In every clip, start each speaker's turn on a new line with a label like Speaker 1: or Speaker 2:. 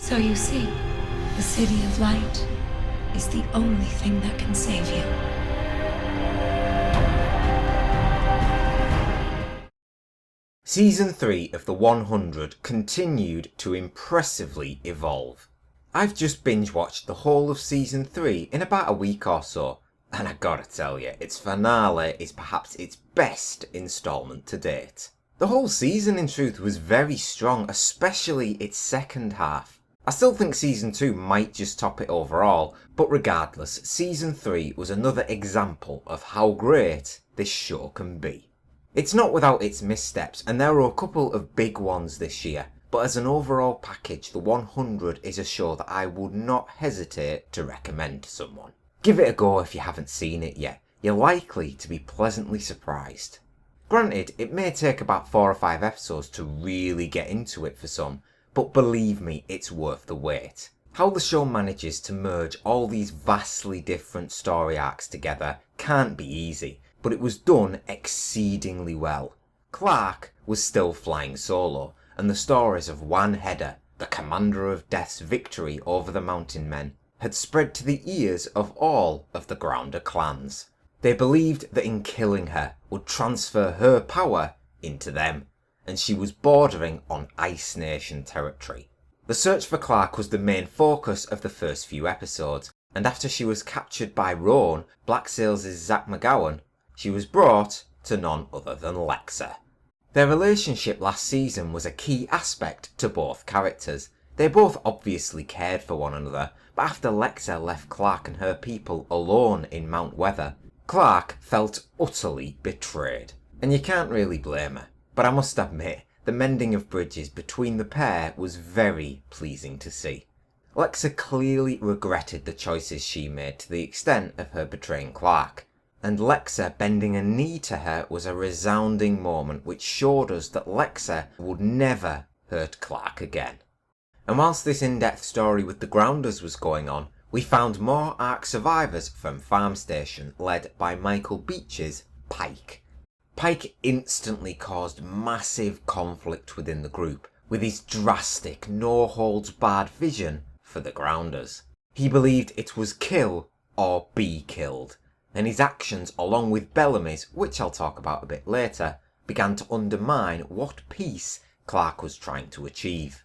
Speaker 1: So you see, the City of Light is the only thing that can save you.
Speaker 2: Season 3 of The 100 continued to impressively evolve. I've just binge watched the whole of Season 3 in about a week or so, and I gotta tell you, its finale is perhaps its best instalment to date. The whole season in truth was very strong, especially its second half. I still think Season 2 might just top it overall, but regardless, Season 3 was another example of how great this show can be. It's not without its missteps, and there are a couple of big ones this year, but as an overall package, The 100 is a show that I would not hesitate to recommend to someone. Give it a go if you haven't seen it yet, you're likely to be pleasantly surprised. Granted, it may take about 4 or 5 episodes to really get into it for some, but believe me, it's worth the wait. How the show manages to merge all these vastly different story arcs together can't be easy, but it was done exceedingly well. Clark was still flying solo, and the stories of Wan Hedda, the commander of Death's victory over the Mountain Men, had spread to the ears of all of the Grounder clans. They believed that in killing her would transfer her power into them, and she was bordering on Ice Nation territory. The search for Clark was the main focus of the first few episodes, and after she was captured by Roan, Black Sails' Zach McGowan, she was brought to none other than Lexa. Their relationship last season was a key aspect to both characters. They both obviously cared for one another, but after Lexa left Clark and her people alone in Mount Weather, Clark felt utterly betrayed. And you can't really blame her. But I must admit, the mending of bridges between the pair was very pleasing to see. Lexa clearly regretted the choices she made to the extent of her betraying Clark. And Lexa bending a knee to her was a resounding moment which showed us that Lexa would never hurt Clark again. And whilst this in-depth story with the Grounders was going on, we found more ARC survivors from Farm Station led by Michael Beach's Pike. Pike instantly caused massive conflict within the group with his drastic, no-holds-barred vision for the Grounders. He believed it was kill or be killed, and his actions, along with Bellamy's, which I'll talk about a bit later, began to undermine what peace Clark was trying to achieve.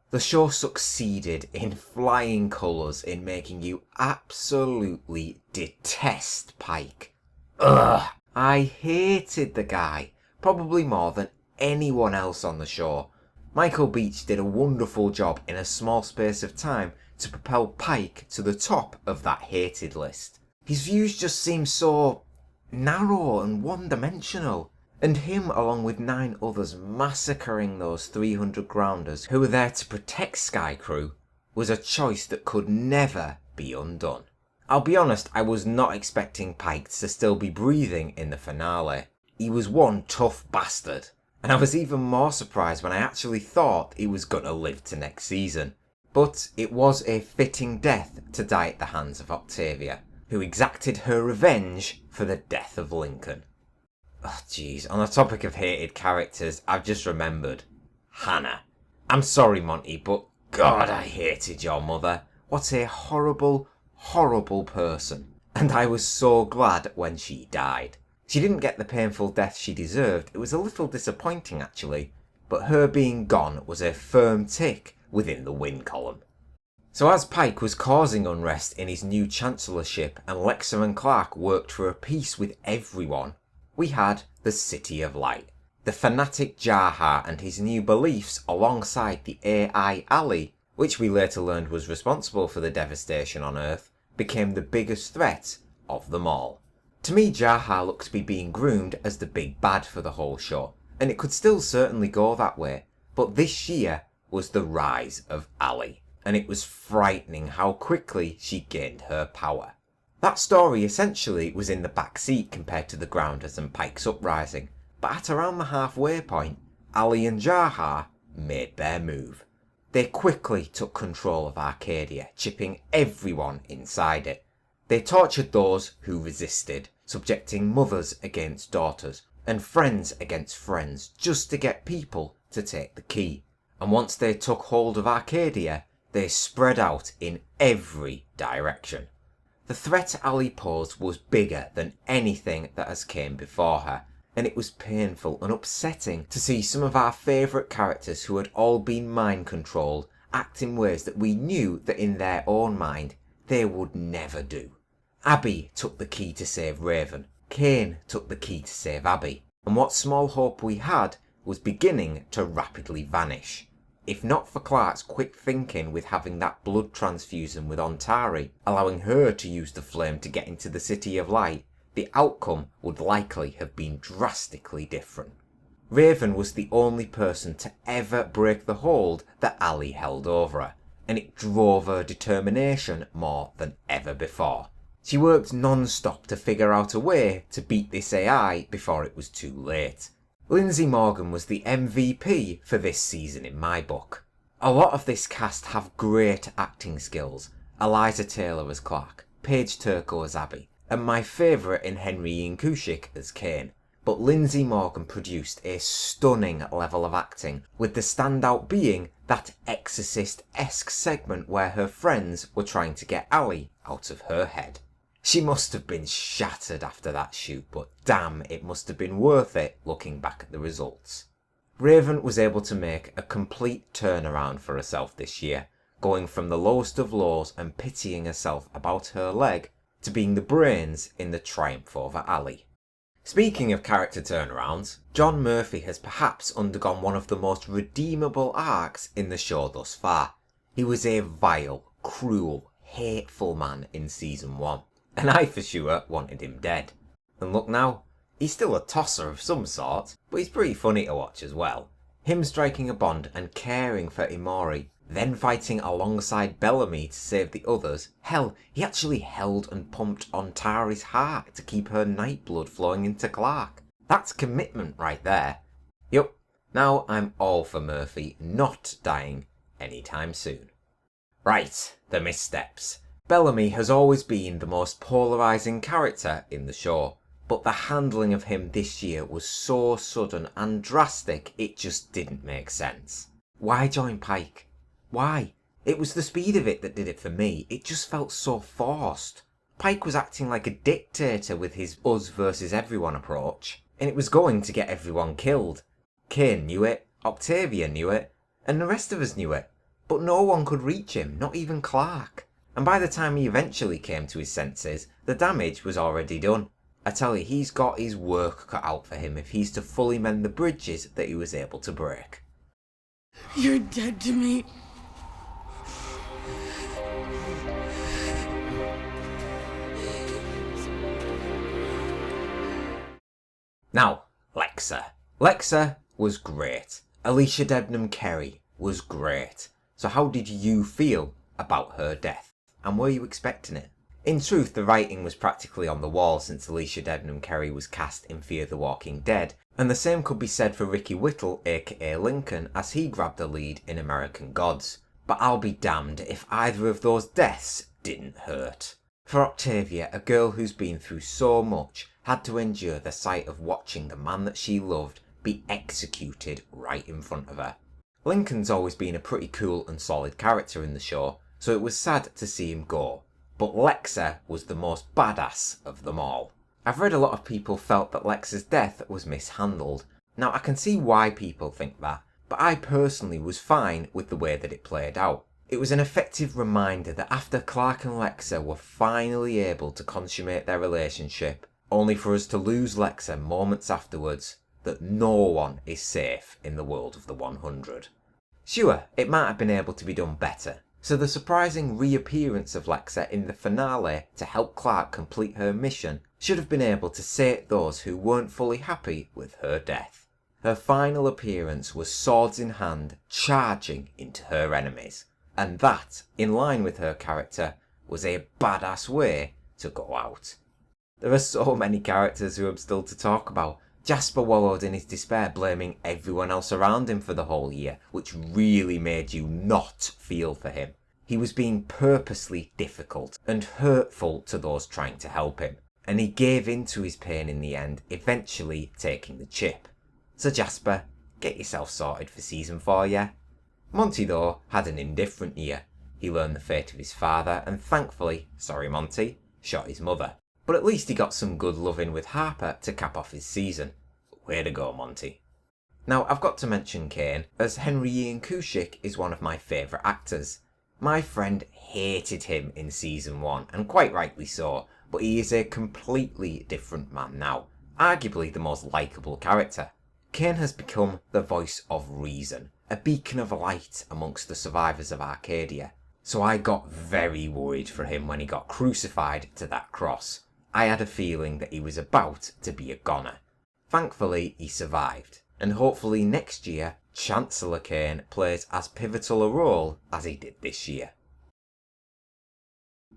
Speaker 2: The show succeeded in flying colours in making you absolutely detest Pike. Ugh! I hated the guy, probably more than anyone else on the show. Michael Beach did a wonderful job in a small space of time to propel Pike to the top of that hated list. His views just seemed so narrow and one-dimensional, and him along with 9 others massacring those 300 Grounders who were there to protect Sky Crew was a choice that could never be undone. I'll be honest, I was not expecting Pike to still be breathing in the finale. He was one tough bastard, and I was even more surprised when I actually thought he was gonna live to next season. But it was a fitting death to die at the hands of Octavia, who exacted her revenge for the death of Lincoln. Oh jeez, on the topic of hated characters, I've just remembered. Hannah. I'm sorry Monty, but God, I hated your mother. What a horrible, horrible person. And I was so glad when she died. She didn't get the painful death she deserved. It was a little disappointing actually, but her being gone was a firm tick within the win column. So as Pike was causing unrest in his new chancellorship and Lexa and Clark worked for a peace with everyone, we had the City of Light. The fanatic Jahar and his new beliefs alongside the ALIE, which we later learned was responsible for the devastation on Earth, became the biggest threat of them all. To me, Jahar looked to be being groomed as the big bad for the whole show, and it could still certainly go that way, but this year was the rise of ALIE, and it was frightening how quickly she gained her power. That story essentially was in the back seat compared to the Grounders and Pike's uprising, but at around the halfway point, ALIE and Jahar made their move. They quickly took control of Arcadia, chipping everyone inside it. They tortured those who resisted, subjecting mothers against daughters, and friends against friends, just to get people to take the key. And once they took hold of Arcadia, They spread out in every direction. The threat ALIE posed was bigger than anything that has came before her, and it was painful and upsetting to see some of our favourite characters who had all been mind controlled act in ways that we knew that in their own mind they would never do. Abby took the key to save Raven, Kane took the key to save Abby, and what small hope we had was beginning to rapidly vanish. If not for Clark's quick thinking with having that blood transfusion with Ontari, allowing her to use the flame to get into the City of Light, the outcome would likely have been drastically different. Raven was the only person to ever break the hold that ALIE held over her, and it drove her determination more than ever before. She worked non-stop to figure out a way to beat this AI before it was too late. Lindsay Morgan was the MVP for this season in my book. A lot of this cast have great acting skills. Eliza Taylor as Clark, Paige Turco as Abby, and my favourite in Henry Ian Cusick as Kane. But Lindsay Morgan produced a stunning level of acting, with the standout being that Exorcist-esque segment where her friends were trying to get ALIE out of her head. She must have been shattered after that shoot, but damn, it must have been worth it looking back at the results. Raven was able to make a complete turnaround for herself this year, going from the lowest of lows and pitying herself about her leg to being the brains in the triumph over ALIE. Speaking of character turnarounds, John Murphy has perhaps undergone one of the most redeemable arcs in the show thus far. He was a vile, cruel, hateful man in season 1. And I for sure wanted him dead. And look now, he's still a tosser of some sort, but he's pretty funny to watch as well. Him striking a bond and caring for Imori, then fighting alongside Bellamy to save the others. Hell, he actually held and pumped Ontari's heart to keep her night blood flowing into Clark. That's commitment right there. Yup, now I'm all for Murphy not dying anytime soon. Right, the Missteps. Bellamy has always been the most polarising character in the show, but the handling of him this year was so sudden and drastic it just didn't make sense. Why join Pike? Why? It was the speed of it that did it for me. It just felt so forced. Pike was acting like a dictator with his us versus everyone approach, and it was going to get everyone killed. Kane knew it, Octavia knew it, and the rest of us knew it, but no one could reach him, not even Clark. And by the time he eventually came to his senses, the damage was already done. I tell you, he's got his work cut out for him if he's to fully mend the bridges that he was able to break.
Speaker 3: You're dead to me.
Speaker 2: Now, Lexa. Lexa was great. Alicia Debnam Kerry was great. So how did you feel about her death? And were you expecting it? In truth, the writing was practically on the wall since Alicia Debnam Kerry was cast in Fear the Walking Dead, and the same could be said for Ricky Whittle aka Lincoln as he grabbed the lead in American Gods. But I'll be damned if either of those deaths didn't hurt. For Octavia, a girl who's been through so much, had to endure the sight of watching the man that she loved be executed right in front of her. Lincoln's always been a pretty cool and solid character in the show, so it was sad to see him go, but Lexa was the most badass of them all. I've read a lot of people felt that Lexa's death was mishandled. Now I can see why people think that, but I personally was fine with the way that it played out. It was an effective reminder that after Clark and Lexa were finally able to consummate their relationship, only for us to lose Lexa moments afterwards, that no one is safe in the world of the 100. Sure, it might have been able to be done better, so the surprising reappearance of Lexa in the finale to help Clark complete her mission should have been able to sate those who weren't fully happy with her death. Her final appearance was swords in hand, charging into her enemies, and that, in line with her character, was a badass way to go out. There are so many characters who I'm still to talk about. Jasper wallowed in his despair, blaming everyone else around him for the whole year, which really made you not feel for him. He was being purposely difficult and hurtful to those trying to help him, and he gave in to his pain in the end, eventually taking the chip. So Jasper, get yourself sorted for season 4, yeah? Monty though had an indifferent year. He learned the fate of his father and thankfully, sorry Monty, shot his mother. But at least he got some good loving with Harper to cap off his season. Way to go, Monty. Now, I've got to mention Kane, as Henry Ian Cusick is one of my favourite actors. My friend hated him in season 1, and quite rightly so, but he is a completely different man now, arguably the most likeable character. Kane has become the voice of reason, a beacon of light amongst the survivors of Arcadia. So I got very worried for him when he got crucified to that cross. I had a feeling that he was about to be a goner. Thankfully, he survived, and hopefully next year, Chancellor Kane plays as pivotal a role as he did this year.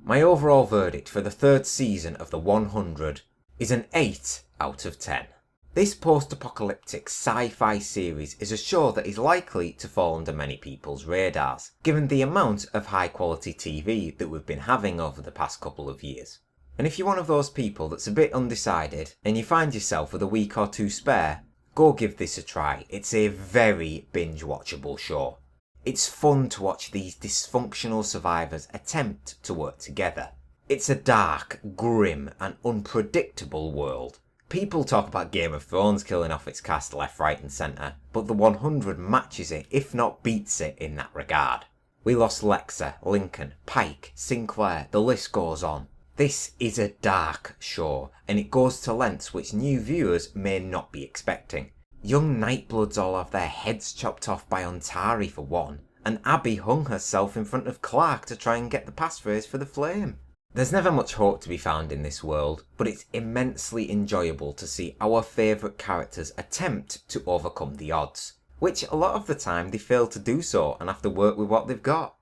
Speaker 2: My overall verdict for the third season of The 100 is an 8 out of 10. This post-apocalyptic sci-fi series is a show that is likely to fall under many people's radars, given the amount of high-quality TV that we've been having over the past couple of years. And if you're one of those people that's a bit undecided, and you find yourself with a week or two spare, go give this a try. It's a very binge-watchable show. It's fun to watch these dysfunctional survivors attempt to work together. It's a dark, grim, and unpredictable world. People talk about Game of Thrones killing off its cast left, right and centre, but the 100 matches it, if not beats it, in that regard. We lost Lexa, Lincoln, Pike, Sinclair, the list goes on. This is a dark show, and it goes to lengths which new viewers may not be expecting. Young Nightbloods all have their heads chopped off by Ontari for one, and Abby hung herself in front of Clark to try and get the passphrase for the flame. There's never much hope to be found in this world, but it's immensely enjoyable to see our favourite characters attempt to overcome the odds, which a lot of the time they fail to do so and have to work with what they've got.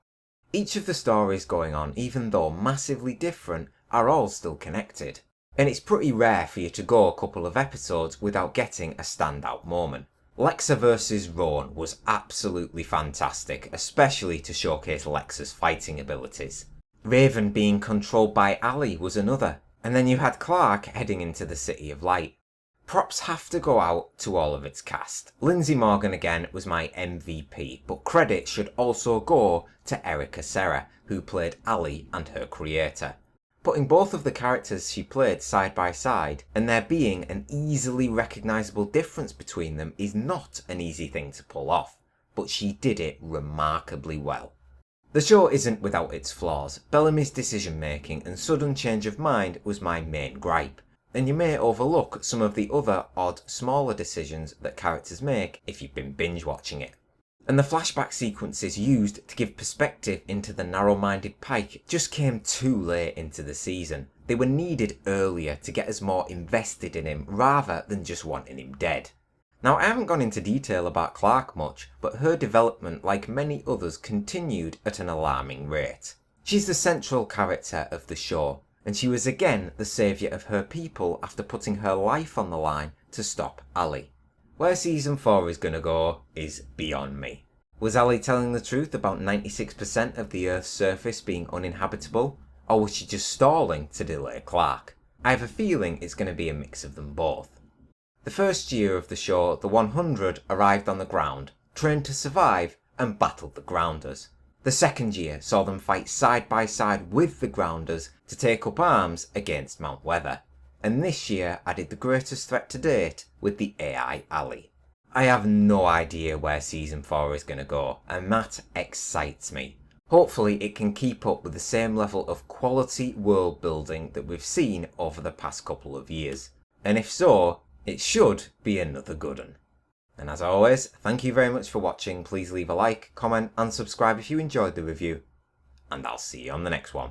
Speaker 2: Each of the stories going on, even though massively different, are all still connected, and it's pretty rare for you to go a couple of episodes without getting a standout moment. Lexa vs Roan was absolutely fantastic, especially to showcase Lexa's fighting abilities. Raven being controlled by ALIE was another, and then you had Clark heading into the City of Light. Props have to go out to all of its cast. Lindsay Morgan again was my MVP, but credit should also go to Erica Serra, who played ALIE and her creator. Putting both of the characters she played side by side, and there being an easily recognisable difference between them is not an easy thing to pull off, but she did it remarkably well. The show isn't without its flaws. Bellamy's decision making and sudden change of mind was my main gripe, and you may overlook some of the other odd, smaller decisions that characters make if you've been binge watching it. And the flashback sequences used to give perspective into the narrow-minded Pike just came too late into the season. They were needed earlier to get us more invested in him rather than just wanting him dead. Now, I haven't gone into detail about Clark much, but her development, like many others, continued at an alarming rate. She's the central character of the show, and she was again the saviour of her people after putting her life on the line to stop ALIE. Where season 4 is gonna go is beyond me. Was ALIE telling the truth about 96% of the Earth's surface being uninhabitable, or was she just stalling to delay Clark? I have a feeling it's gonna be a mix of them both. The first year of the show, the 100 arrived on the ground, trained to survive, and battled the Grounders. The second year saw them fight side by side with the Grounders to take up arms against Mount Weather. And this year added the greatest threat to date with the AI ALIE. I have no idea where season 4 is going to go, and that excites me. Hopefully it can keep up with the same level of quality world building that we've seen over the past couple of years. And if so, it should be another good one. And as always, thank you very much for watching. Please leave a like, comment and subscribe if you enjoyed the review. And I'll see you on the next one.